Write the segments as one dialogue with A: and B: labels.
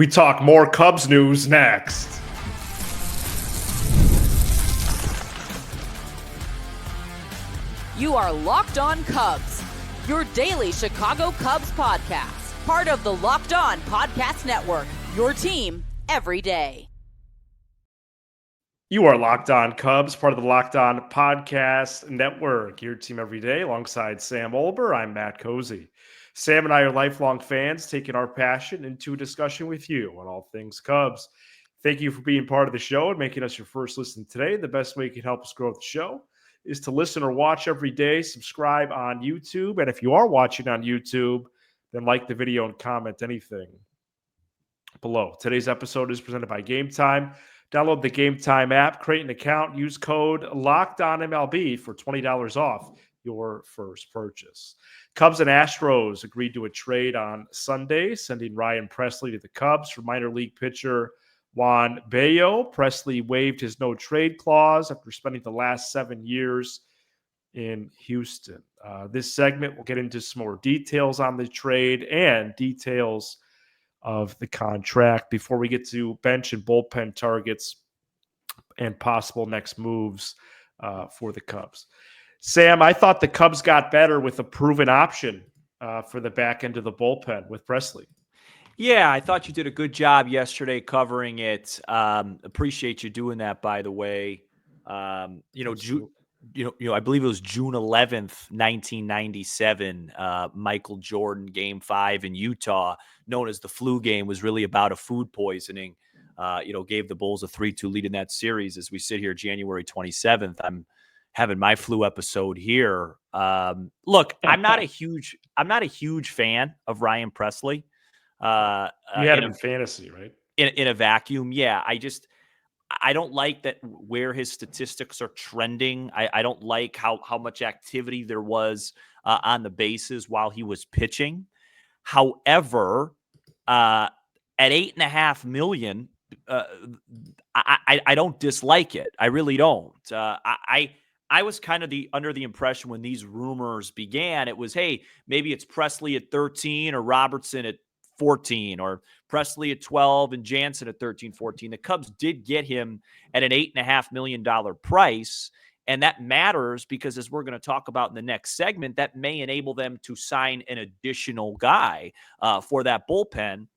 A: We talk more Cubs news next.
B: You are Locked On Cubs, your daily Chicago Cubs podcast, part of the Locked On Podcast Network, your team every day.
A: You are Locked On Cubs, part of the Locked On Podcast Network, your team every day. Alongside Sam Olber, I'm Matt Cozy. Sam and I are lifelong fans, taking our passion into a discussion with you on all things Cubs. Thank you for being part of the show and making us your first listen today. The best way you can help us grow the show is to listen or watch every day. Subscribe on YouTube. And if you are watching on YouTube, then like the video and comment anything below. Today's episode is presented by Game Time. Download the Game Time app, create an account, use code LOCKEDONMLB for $20 off your first purchase. Cubs and Astros agreed to a trade on Sunday, sending Ryan Pressly to the Cubs for minor league pitcher Juan Bello. Pressly waived his no-trade clause after spending the last 7 years in Houston. This segment will get into some more details on the trade and details of the contract before we get to bench and bullpen targets and possible next moves for the Cubs. Sam, I thought the Cubs got better with a proven option for the back end of the bullpen with Pressly.
C: Yeah, I thought you did a good job yesterday covering it. Appreciate you doing that, by the way. I believe it was June 11th, 1997. Michael Jordan, Game 5 in Utah, known as the flu game, was really about a food poisoning. Gave the Bulls a 3-2 lead in that series. As we sit here, January 27th, I'm having my flu episode here. Look, I'm not a huge fan of Ryan Pressly.
A: You had him in fantasy, right?
C: In a vacuum, yeah. I don't like that where his statistics are trending. I don't like how much activity there was on the bases while he was pitching. However, at $8.5 million, I don't dislike it. I really don't. I was kind of under the impression when these rumors began, it was, hey, maybe it's Pressly at 13 or Robertson at 14 or Pressly at 12 and Jansen at 13, 14. The Cubs did get him at an $8.5 million price. And that matters because, as we're going to talk about in the next segment, that may enable them to sign an additional guy for that bullpen.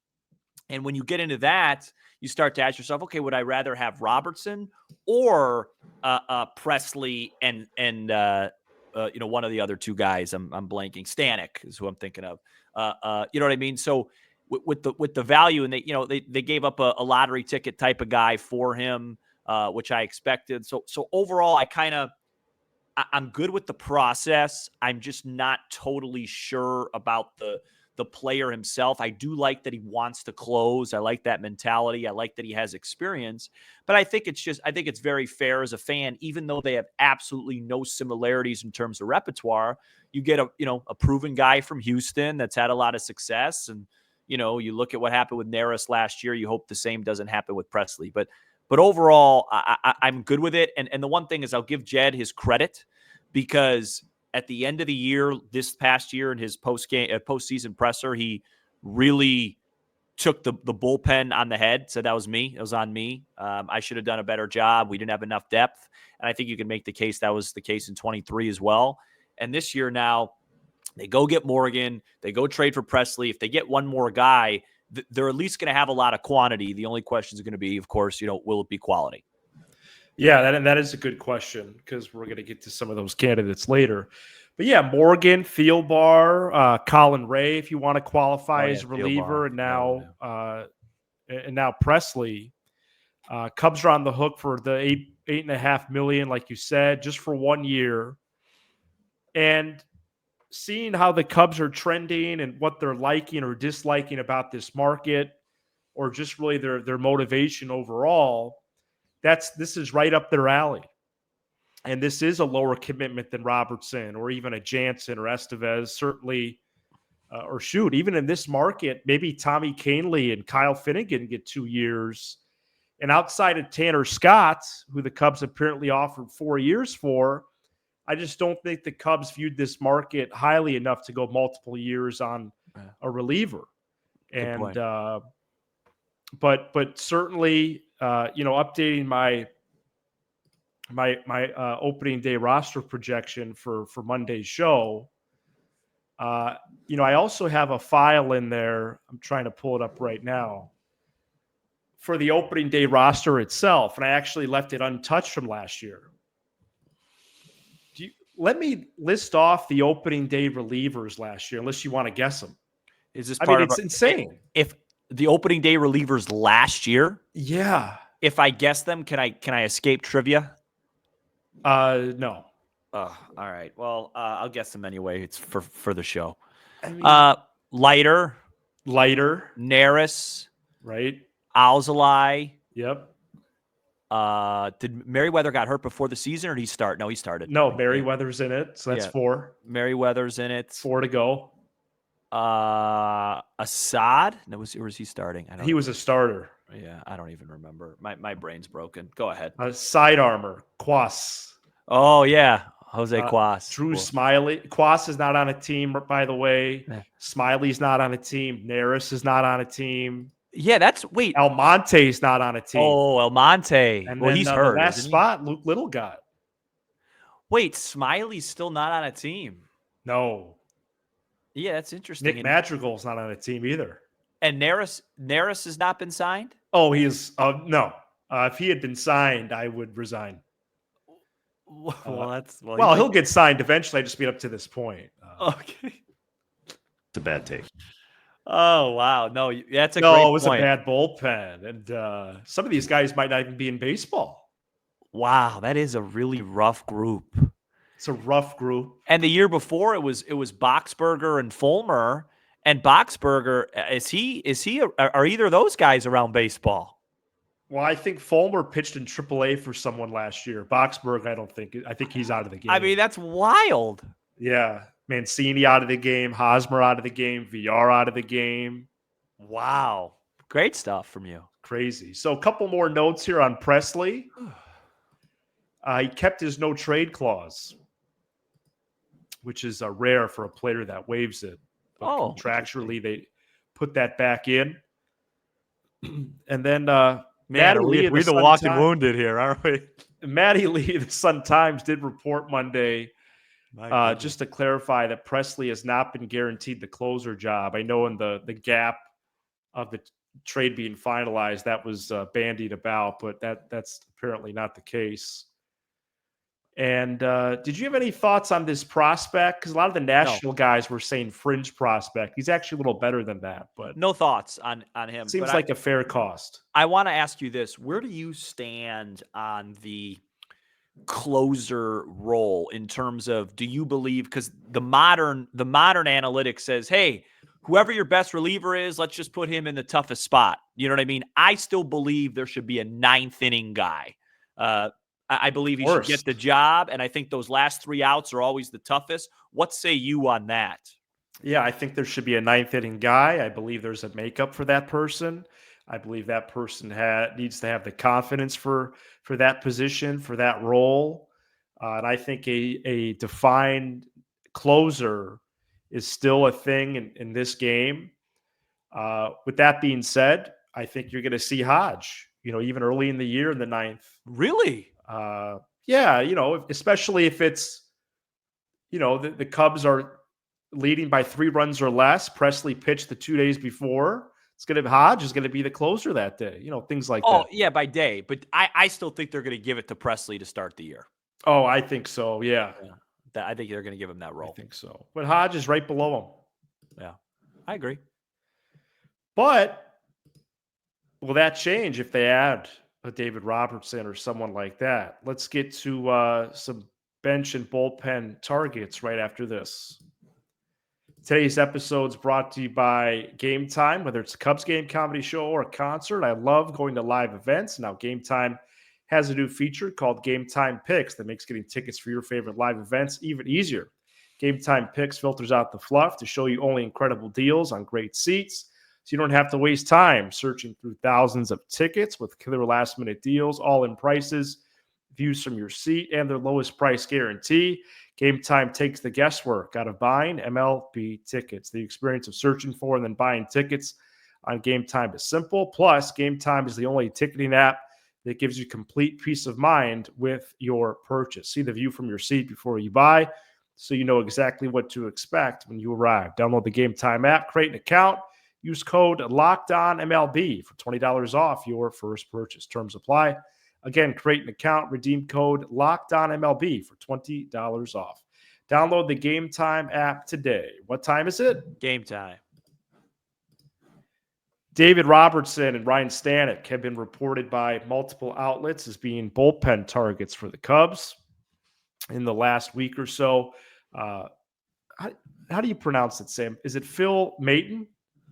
C: And when you get into that, you start to ask yourself, okay, would I rather have Robertson or Pressly and one of the other two guys? I'm blanking. Stanek is who I'm thinking of. You know what I mean? So with the value, and they gave up a lottery ticket type of guy for him, which I expected. So overall, I'm good with the process. I'm just not totally sure about the player himself. I do like that he wants to close. I like that mentality. I like that he has experience, but I think it's very fair as a fan, even though they have absolutely no similarities in terms of repertoire. You get a proven guy from Houston that's had a lot of success. And, you look at what happened with Neris last year. You hope the same doesn't happen with Pressly, but overall I'm good with it. And the one thing is I'll give Jed his credit, because at the end of the year, this past year in his postseason presser, he really took the bullpen on the head. Said that was me. It was on me. I should have done a better job. We didn't have enough depth. And I think you can make the case that was the case in 23 as well. And this year now, they go get Morgan. They go trade for Pressly. If they get one more guy, they're at least going to have a lot of quantity. The only question is going to be, of course, will it be quality?
A: Yeah, that is a good question, because we're going to get to some of those candidates later. But yeah, Morgan, Thielbar, Colin Ray, if you want to qualify as a reliever, and now Pressly. Cubs are on the hook for the $8.5 million, like you said, just for 1 year. And seeing how the Cubs are trending and what they're liking or disliking about this market, or just really their motivation overall, this is right up their alley. And this is a lower commitment than Robertson or even a Jansen or Estevez, certainly. Even in this market, maybe Tommy Kahnle and Kyle Finnegan get 2 years. And outside of Tanner Scott, who the Cubs apparently offered 4 years for, I just don't think the Cubs viewed this market highly enough to go multiple years on a reliever. And but certainly, updating my opening day roster projection for Monday's show. I also have a file in there. I'm trying to pull it up right now for the opening day roster itself, and I actually left it untouched from last year. Let me list off the opening day relievers last year, unless you want to guess them.
C: Is this
A: it's insane.
C: If the opening day relievers last year,
A: yeah.
C: If I guess them, can I escape trivia?
A: No.
C: Oh, all right. Well, I'll guess them anyway. It's for the show.
A: I mean,
C: Leiter, Neris,
A: right?
C: Alzolay.
A: Yep.
C: Did Merriweather got hurt before the season, or did he start? No, he started.
A: No, Merriweather's in it, so that's 4.
C: Merriweather's in it.
A: 4 to go.
C: Assad? No, was he starting?
A: He was a starter.
C: Yeah, I don't even remember. My brain's broken. Go ahead.
A: Side armor, Quas.
C: Oh yeah, Jose Quas.
A: Drew Smiley. Quas is not on a team, by the way. Smiley's not on a team. Neris is not on a team.
C: Yeah,
A: Almonte's not on a team.
C: Oh, Almonte.
A: And
C: he's hurt.
A: Last spot, Luke Little got.
C: Wait, Smiley's still not on a team.
A: No.
C: Yeah, that's interesting.
A: Nick Madrigal's not on a team either.
C: And Neris has not been signed?
A: Oh, he is. No. If he had been signed, I would resign. He'll get signed eventually. I just beat up to this point.
C: Okay.
D: It's a bad take.
C: Oh, wow. No, that's a great point.
A: It was a bad bullpen. And some of these guys might not even be in baseball.
C: Wow, that is a really rough group.
A: It's a rough group.
C: And the year before, it was Boxberger and Fulmer. And Boxberger, are either of those guys around baseball?
A: Well, I think Fulmer pitched in AAA for someone last year. Boxberg, I think he's out of the game.
C: I mean, that's wild.
A: Yeah. Mancini out of the game, Hosmer out of the game, VR out of the game.
C: Wow. Great stuff from you.
A: Crazy. So a couple more notes here on Presley. He kept his no trade clause, which is rare for a player that waives it. But contractually, they put that back in. And then Matty Lee,
C: we're the walking wounded here, aren't we?
A: Matty Lee, the Sun-Times, did report Monday, just to clarify that Presley has not been guaranteed the closer job. I know in the gap of the trade being finalized, that was bandied about, but that's apparently not the case. And did you have any thoughts on this prospect? Because a lot of the national guys were saying fringe prospect. He's actually a little better than that, but
C: no thoughts on him.
A: Seems like a fair cost.
C: I want to ask you this: where do you stand on the closer role in terms of, do you believe, because the modern analytics says, hey, whoever your best reliever is, let's just put him in the toughest spot. You know what I mean? I still believe there should be a 9th inning guy. I believe he should get the job, and I think those last 3 outs are always the toughest. What say you on that?
A: Yeah, I think there should be a 9th inning guy. I believe there's a makeup for that person. I believe that person needs to have the confidence for that position, for that role. And I think a defined closer is still a thing in this game. With that being said, I think you're going to see Hodge, even early in the year in the 9th.
C: Really?
A: Yeah, especially if it's, the Cubs are leading by 3 runs or less. Presley pitched the 2 days before. Hodge is going to be the closer that day. Things like that.
C: Oh, yeah, by day. But I still think they're going to give it to Presley to start the year.
A: Oh, I think so, yeah.
C: I think they're going to give him that role.
A: I think so. But Hodge is right below him.
C: Yeah, I agree.
A: But will that change if they add a David Robertson or someone like that? Let's get to some bench and bullpen targets right after this. Today's episode is brought to you by Game Time. Whether it's a Cubs game, comedy show, or a concert, I love going to live events. Now, Game Time has a new feature called Game Time Picks that makes getting tickets for your favorite live events even easier. Game Time Picks filters out the fluff to show you only incredible deals on great seats, so you don't have to waste time searching through thousands of tickets with killer last-minute deals, all in prices, views from your seat, and their lowest price guarantee. Game Time takes the guesswork out of buying MLB tickets. The experience of searching for and then buying tickets on Game Time is simple. Plus, Game Time is the only ticketing app that gives you complete peace of mind with your purchase. See the view from your seat before you buy, so you know exactly what to expect when you arrive. Download the Game Time app, create an account, use code LOCKEDONMLB for $20 off your first purchase. Terms apply. Again, create an account, redeem code LOCKEDONMLB for $20 off. Download the Game Time app today. What time is it?
C: Game time.
A: David Robertson and Ryne Stanek have been reported by multiple outlets as being bullpen targets for the Cubs in the last week or so. How do you pronounce it, Sam? Is it Phil Maton?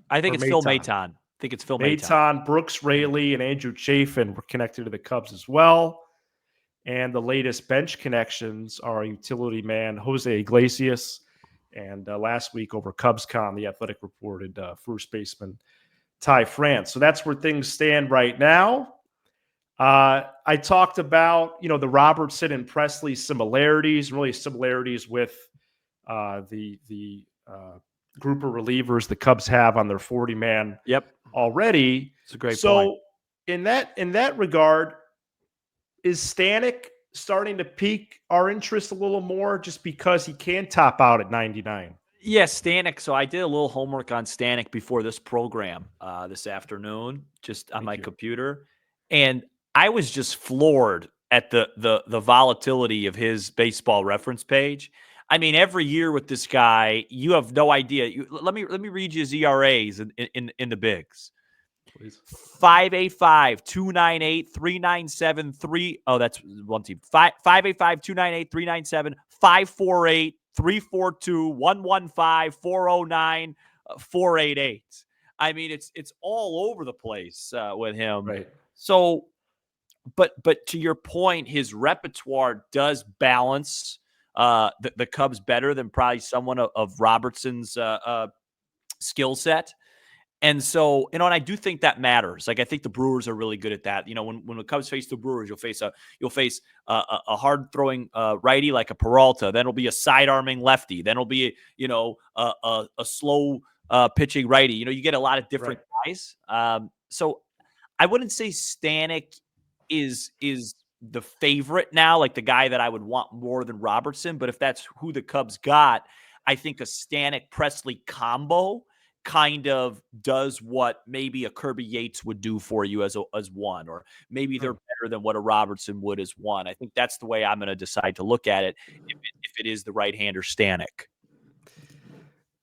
C: I think it's Phil Maton.
A: Maton, Brooks Raley, and Andrew Chafin were connected to the Cubs as well. And the latest bench connections are utility man Jose Iglesias. And last week over CubsCon, The Athletic reported first baseman Ty France. So that's where things stand right now. I talked about, the Robertson and Presley similarities, really similarities with the group of relievers the Cubs have on their 40-man already.
C: It's a great point.
A: So in that regard, is Stanek starting to pique our interest a little more just because he can top out at 99?
C: Yes, Stanek. So I did a little homework on Stanek before this program this afternoon, just on my computer. And I was just floored at the volatility of his baseball reference page. I mean, every year with this guy, you have no idea. Let me read you his ERAs in the bigs.
A: Please.
C: 5.85, 2.98, 3.97, 3. Oh, that's one team. 5.85, 2.98, 3.97, 5.48, 3.42, 1.15, 4.09, 4.88. I mean, it's all over the place with him.
A: Right.
C: So, but to your point, his repertoire does balance the Cubs better than probably someone of Robertson's skill set. And so, and I do think that matters. Like, I think the Brewers are really good at that. When the Cubs face the Brewers, you'll face a hard throwing righty like a Peralta. Then it'll be a side arming lefty. Then it'll be a slow pitching righty. You get a lot of different guys. So I wouldn't say Stanek is the favorite now, like the guy that I would want more than Robertson. But if that's who the Cubs got, I think a Stanek-Presley combo kind of does what maybe a Kirby Yates would do for you as one, or maybe they're better than what a Robertson would as one. I think that's the way I'm going to decide to look at it if it is the right-hander Stanek.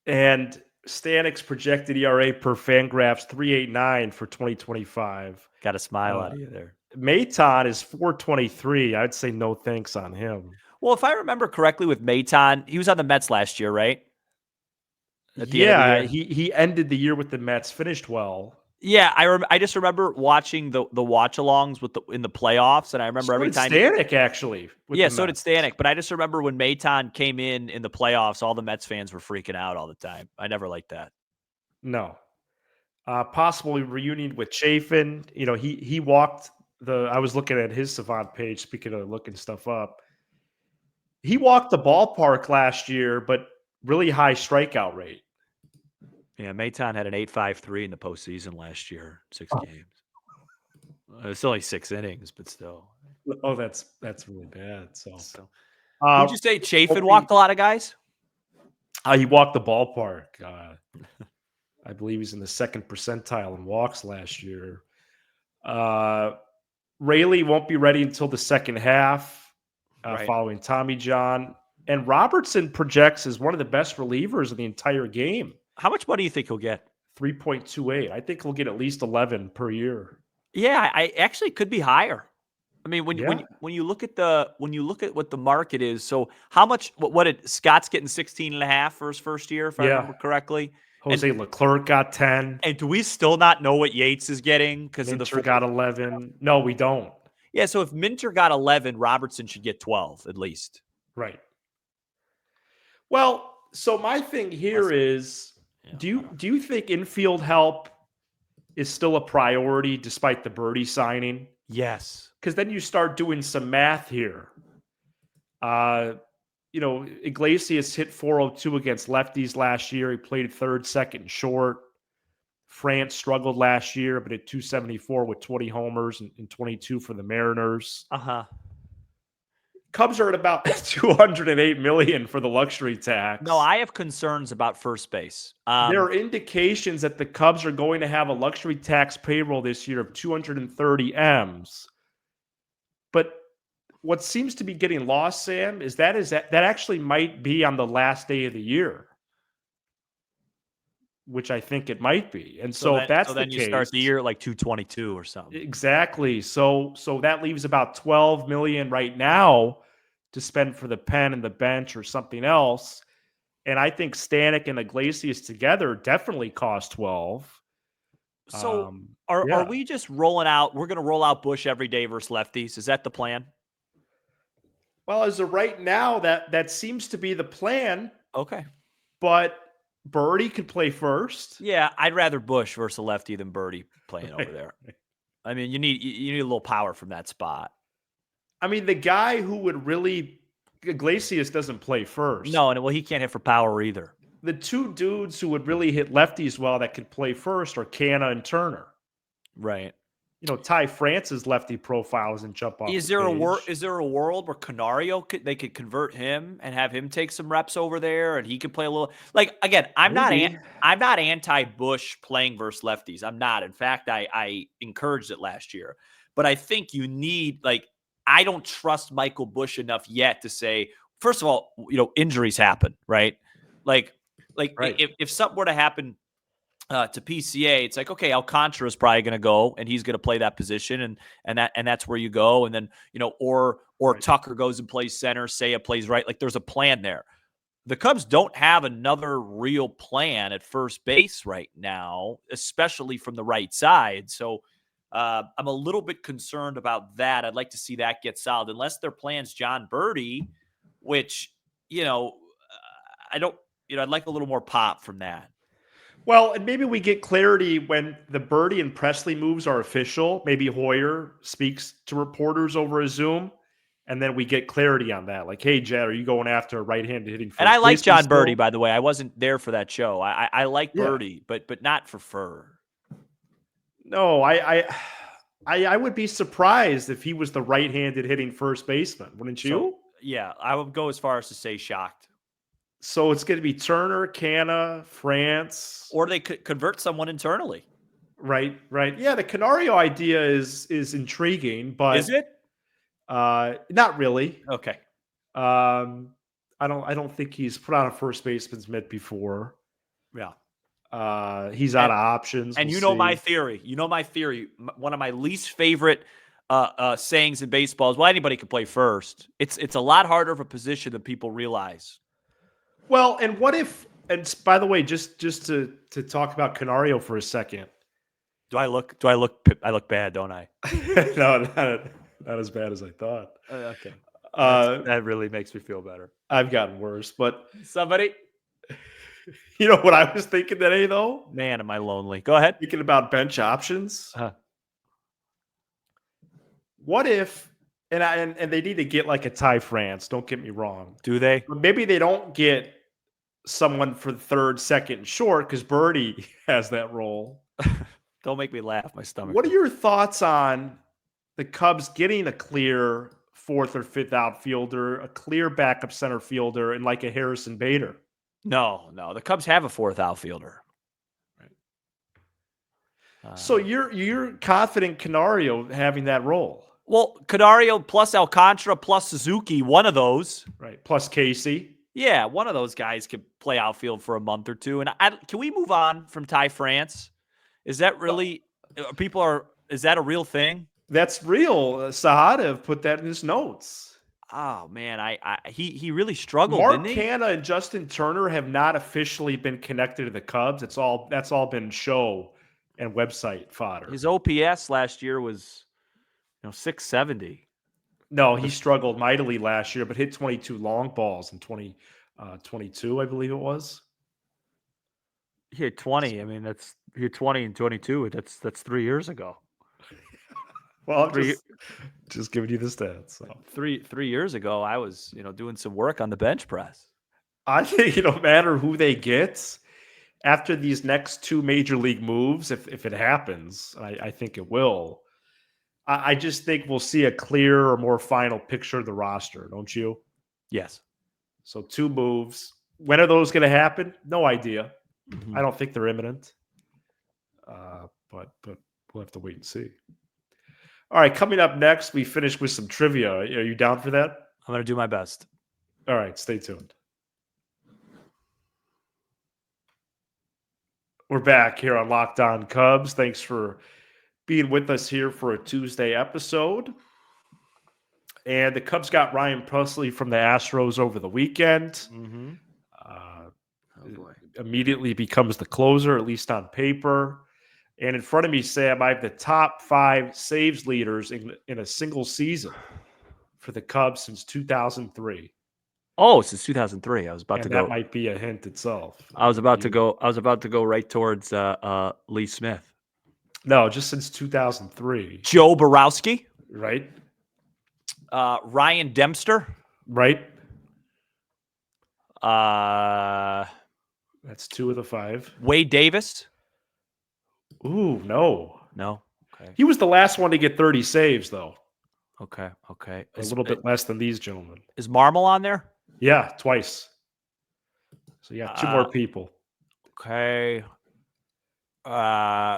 A: And Stanek's projected ERA per Fangraphs 3.89 for 2025.
C: Got a smile out of you there.
A: Maton is 4.23. I'd say no thanks on him.
C: Well, if I remember correctly with Maton, he was on the Mets last year, right?
A: Yeah, he ended the year with the Mets, finished well.
C: Yeah, I just remember watching the watch-alongs in the playoffs, and I remember every time
A: Stanek actually.
C: Yeah, so did Stanek, but I just remember when Maton came in the playoffs, all the Mets fans were freaking out all the time. I never liked that.
A: No, possibly reunion with Chafin. He walked I was looking at his Savant page. Speaking of looking stuff up, he walked the ballpark last year, but really high strikeout rate.
C: Yeah, Maton had an 8.53 in the postseason last year, 6 games. It's only 6 innings, but still.
A: Oh, that's really bad. So
C: would you say Chafin walked a lot of guys?
A: He walked the ballpark. I believe he's in the second percentile in walks last year. Raley won't be ready until the second half, following Tommy John. And Robertson projects as one of the best relievers in the entire game.
C: How much money do you think he'll get?
A: 3.28. I think he'll get at least 11 per year.
C: Yeah, I actually could be higher. I mean, when you look at what the market is, so how much? Scott's getting 16.5 for his first year, if I remember correctly.
A: Jose Leclerc got 10.
C: And do we still not know what Yates is getting because of
A: Minter got 11? No, we don't.
C: Yeah, so if Minter got 11, Robertson should get 12 at least.
A: Right. Well, so my thing here is, do you think infield help is still a priority despite the Birdie signing?
C: Yes.
A: Because then you start doing some math here. Iglesias hit 402 against lefties last year. He played third, second, short. France struggled last year, but at 274 with 20 homers and 22 for the Mariners. Cubs are at about 208 million for the luxury tax.
C: No, I have concerns about first base.
A: There are indications that the Cubs are going to have a luxury tax payroll this year of 230 M's. But what seems to be getting lost, Sam, is that actually might be on the last day of the year, which I think it might be. And so if that's the
C: then
A: case,
C: you start the year at like 222 or something.
A: Exactly. So that leaves about 12 million right now to spend for the pen and the bench or something else. And I think Stanek and Iglesias together definitely cost 12.
C: So are we just rolling out? We're going to roll out Bush every day versus lefties. Is that the plan?
A: Well, as of right now, that seems to be the plan.
C: Okay.
A: But Birdie could play first.
C: Yeah, I'd rather Bush versus a lefty than Birdie playing over there. I mean, you need a little power from that spot.
A: I mean, the guy who would really Iglesias doesn't play first.
C: No, and well, he can't hit for power either.
A: The two dudes who would really hit lefties well that could play first are Canna and Turner.
C: Right.
A: You know, Ty France's lefty profile doesn't jump off.
C: Is there a world where Canario they could convert him and have him take some reps over there and he could play a little? Like, again, I'm not anti-Bush playing versus lefties. I'm not. In fact, I encouraged it last year. But I think you need, like, I don't trust Michael Bush enough yet to say, first of all, you know, injuries happen, right? Like right. If something were to happen to PCA, it's like, okay, Alcantara is probably going to go and he's going to play that position, and that's where you go. And then, you know, or right. Tucker goes and plays center, Seiya plays right. Like, there's a plan there. The Cubs don't have another real plan at first base right now, especially from the right side. So I'm a little bit concerned about that. I'd like to see that get solid, unless their plan's John Birdie, which, you know, I don't, you know, I'd like a little more pop from that.
A: Well, and maybe we get clarity when the Birdie and Presley moves are official. Maybe Hoyer speaks to reporters over a Zoom, and then we get clarity on that. Like, hey, Jed, are you going after a right-handed hitting first?
C: And I like John Birdie, by the way. I wasn't there for that show. I like Birdie, but not for Fur.
A: No, I would be surprised if he was the right-handed hitting first baseman, wouldn't you?
C: So, yeah, I would go as far as to say shocked.
A: So it's going to be Turner, Canna, France.
C: Or they could convert someone internally.
A: Right. Yeah, the Canario idea is intriguing, but
C: is it?
A: Not really.
C: Okay.
A: I don't think he's put on a first baseman's mitt before.
C: Yeah.
A: He's out of options.
C: And you know my theory. One of my least favorite sayings in baseball is, well, anybody can play first. It's a lot harder of a position than people realize.
A: Well, and what if? And by the way, just to talk about Canario for a second.
C: I look bad, don't I?
A: No, not as bad as I thought.
C: Okay. That really makes me feel better.
A: I've gotten worse, but
C: somebody.
A: You know what I was thinking today, though?
C: Man, am I lonely. Go ahead.
A: Thinking about bench options. What if? And they need to get like a Ty France. Don't get me wrong.
C: Do they?
A: But maybe they don't get someone for the third, second, and short because Birdie has that role.
C: Don't make me laugh. My stomach.
A: What are your thoughts on the Cubs getting a clear fourth or fifth outfielder, a clear backup center fielder, and like a Harrison Bader?
C: No. The Cubs have a fourth outfielder.
A: Right. So you're confident Canario having that role?
C: Well, Canario plus Alcantara plus Suzuki, one of those.
A: Right. Plus Casey.
C: Yeah, one of those guys could play outfield for a month or two. And can we move on from Ty France? Is that really is that a real thing?
A: That's real. Sahadev put that in his notes.
C: Oh man, he really struggled.
A: Mark
C: didn't he?
A: Canna and Justin Turner have not officially been connected to the Cubs. That's all been show and website fodder.
C: His OPS last year was 670.
A: No, he struggled mightily last year, but hit 22 long balls in 2022, I believe it was.
C: He hit 20. I mean, he hit 20 and 22. That's 3 years ago.
A: Well, I'm just giving you the stats. So.
C: 3 years ago, I was doing some work on the bench press.
A: I think no matter who they get, after these next two major league moves, if it happens, I think it will, I just think we'll see a clearer, more final picture of the roster, don't you?
C: Yes.
A: So 2 moves. When are those going to happen? No idea.
C: Mhm.
A: I don't think they're imminent. But we'll have to wait and see. All right, coming up next, we finish with some trivia. Are you down for that?
C: I'm going to do my best.
A: All right, stay tuned. We're back here on Locked On Cubs. Thanks for being with us here for a Tuesday episode. And the Cubs got Ryan Pressly from the Astros over the weekend.
C: Mm-hmm. Oh, boy.
A: Immediately becomes the closer, at least on paper. And in front of me, Sam, I have the top 5 saves leaders in a single season for the Cubs since 2003.
C: Oh, since 2003. I was about to go.
A: That might be a hint itself.
C: I was about to go right towards Lee Smith.
A: No, just since 2003.
C: Joe Borowski.
A: Right.
C: Ryan Dempster.
A: Right.
C: That's
A: 2 of the 5.
C: Wade Davis.
A: Ooh, no.
C: Okay.
A: He was the last one to get 30 saves, though.
C: Okay.
A: A little bit less than these gentlemen.
C: Is Marmol on there?
A: Yeah, twice. So, 2 more people.
C: Okay.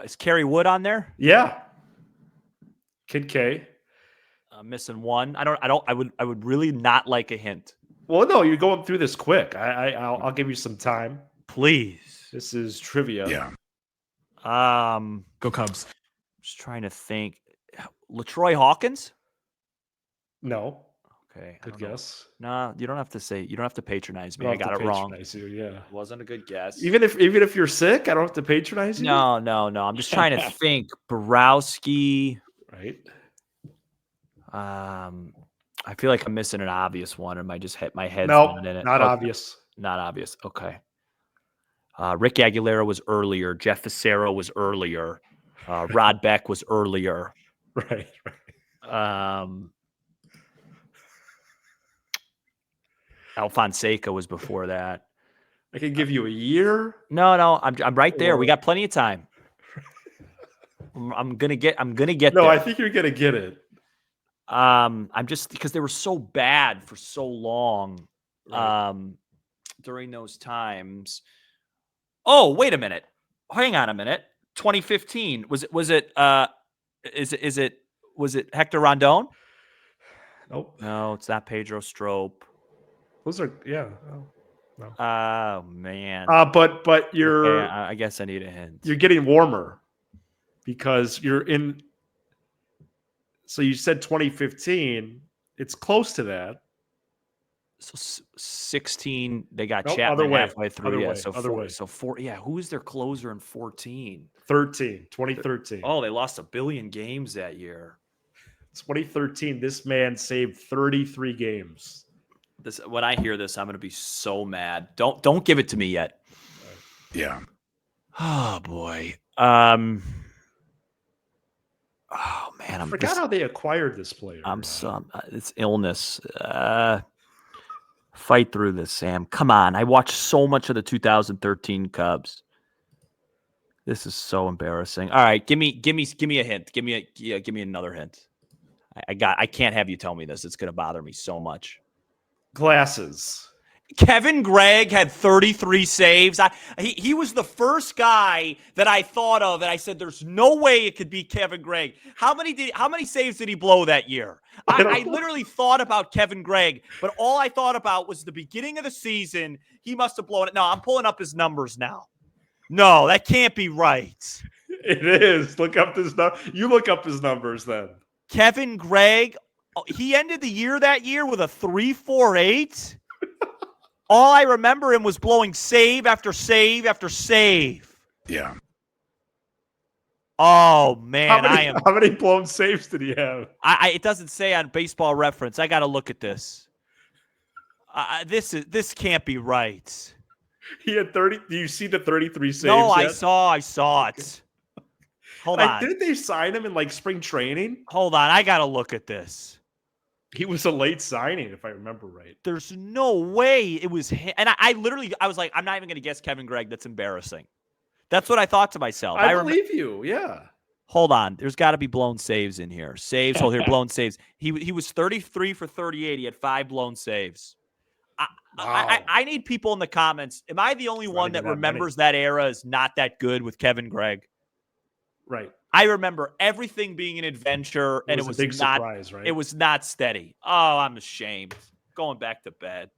C: Is Kerry Wood on there?
A: Yeah. Kid K.
C: Missing 1. I would really not like a hint.
A: Well, no, you're going through this quick. I'll give you some time.
C: Please.
A: This is trivia.
D: Yeah.
C: Go Cubs. Just trying to think. LaTroy Hawkins?
A: No.
C: Okay.
A: Good guess.
C: No, you don't have to say. You don't have to patronize me.
A: I
C: I got it wrong.
A: You, yeah.
C: It wasn't a good guess.
A: Even if you're sick, I don't have to patronize you.
C: No. I'm just trying to think. Borowski.
A: Right.
C: I feel like I'm missing an obvious one. Or am I just hit my head?
A: No,
C: not in it.
A: not
C: Okay.
A: obvious.
C: Not obvious. Okay. Rick Aguilera was earlier. Jeff Facero was earlier. Rod Beck was earlier.
A: Right.
C: Al Fonseca was before that.
A: I can give you a year.
C: No, I'm right there. We got plenty of time. I'm gonna get
A: No,
C: there.
A: I think you're gonna get it.
C: I'm just because they were so bad for so long.
A: Right.
C: During those times. Oh, wait a minute. Hang on a minute. 2015. Was it Hector Rondon?
A: Nope.
C: No, it's not Pedro Strop.
A: Those are no.
C: Oh man.
A: But you're
C: I guess I need a hint.
A: you're getting warmer because you're in. So you said 2015. It's close to that.
C: So 16, they got
A: Nope,
C: Chapman
A: other way,
C: halfway through.
A: other
C: Yeah,
A: way,
C: so
A: other
C: 4,
A: way.
C: so 4. Yeah, who was their closer in 14?
A: 2013.
C: Oh, they lost 1 billion games that year.
A: 2013. This man saved 33 games.
C: When I hear this, I'm going to be so mad. Don't give it to me yet.
D: Yeah.
C: Oh boy. Oh man,
A: I forgot how they acquired this player.
C: It's illness. Fight through this, Sam. Come on. I watched so much of the 2013 Cubs. This is so embarrassing. All right, give me a hint. Give me another hint. I can't have you tell me this. It's going to bother me so much.
A: Glasses.
C: Kevin Gregg had 33 saves. He was the first guy that I thought of, and I said, "There's no way it could be Kevin Gregg." How many saves did he blow that year? I literally thought about Kevin Gregg, but all I thought about was the beginning of the season. He must have blown it. No, I'm pulling up his numbers now. No, that can't be right.
A: It is. Look up this number. You look up his numbers then.
C: Kevin Gregg, he ended the year that year with a 3.48. All I remember him was blowing save after save after save.
D: Yeah.
C: Oh man,
A: how many blown saves did he have?
C: It doesn't say on Baseball Reference. I got to look at this. This can't be right.
A: He had 30. Do you see the 33 saves?
C: No,
A: yet?
C: I saw it. Hold on.
A: Didn't they sign him in like spring training?
C: Hold on, I got to look at this.
A: He was a late signing, if I remember right.
C: There's no way it was him. And I literally, I was like, I'm not even going to guess Kevin Gregg. That's embarrassing. That's what I thought to myself.
A: I believe you. Yeah.
C: Hold on. There's got to be blown saves in here. Saves. Hold here. Blown saves. He was 33 for 38. He had 5 blown saves. I need people in the comments. Am I the only one that remembers that era is not that good with Kevin Gregg?
A: Right.
C: I remember everything being an adventure, and it was
A: a big
C: not,
A: surprise, right?
C: It was not steady. Oh, I'm ashamed. Going back to bed.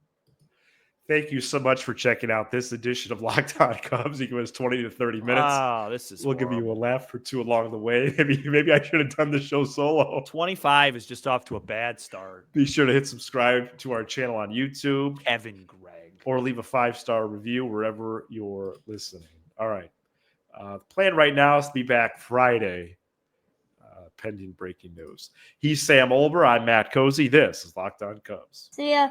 A: Thank you so much for checking out this edition of Locked On Cubs. You give us 20 to 30 minutes.
C: Oh, this is
A: We'll
C: horrible.
A: give you a laugh or two along the way. Maybe I should have done the show solo.
C: 25 is just off to a bad start.
A: Be sure to hit subscribe to our channel on YouTube.
C: Kevin Gregg.
A: Or leave a 5-star review wherever you're listening. All right. The plan right now is to be back Friday, pending breaking news. He's Sam Olber. I'm Matt Cozy. This is Locked On Cubs.
E: See ya.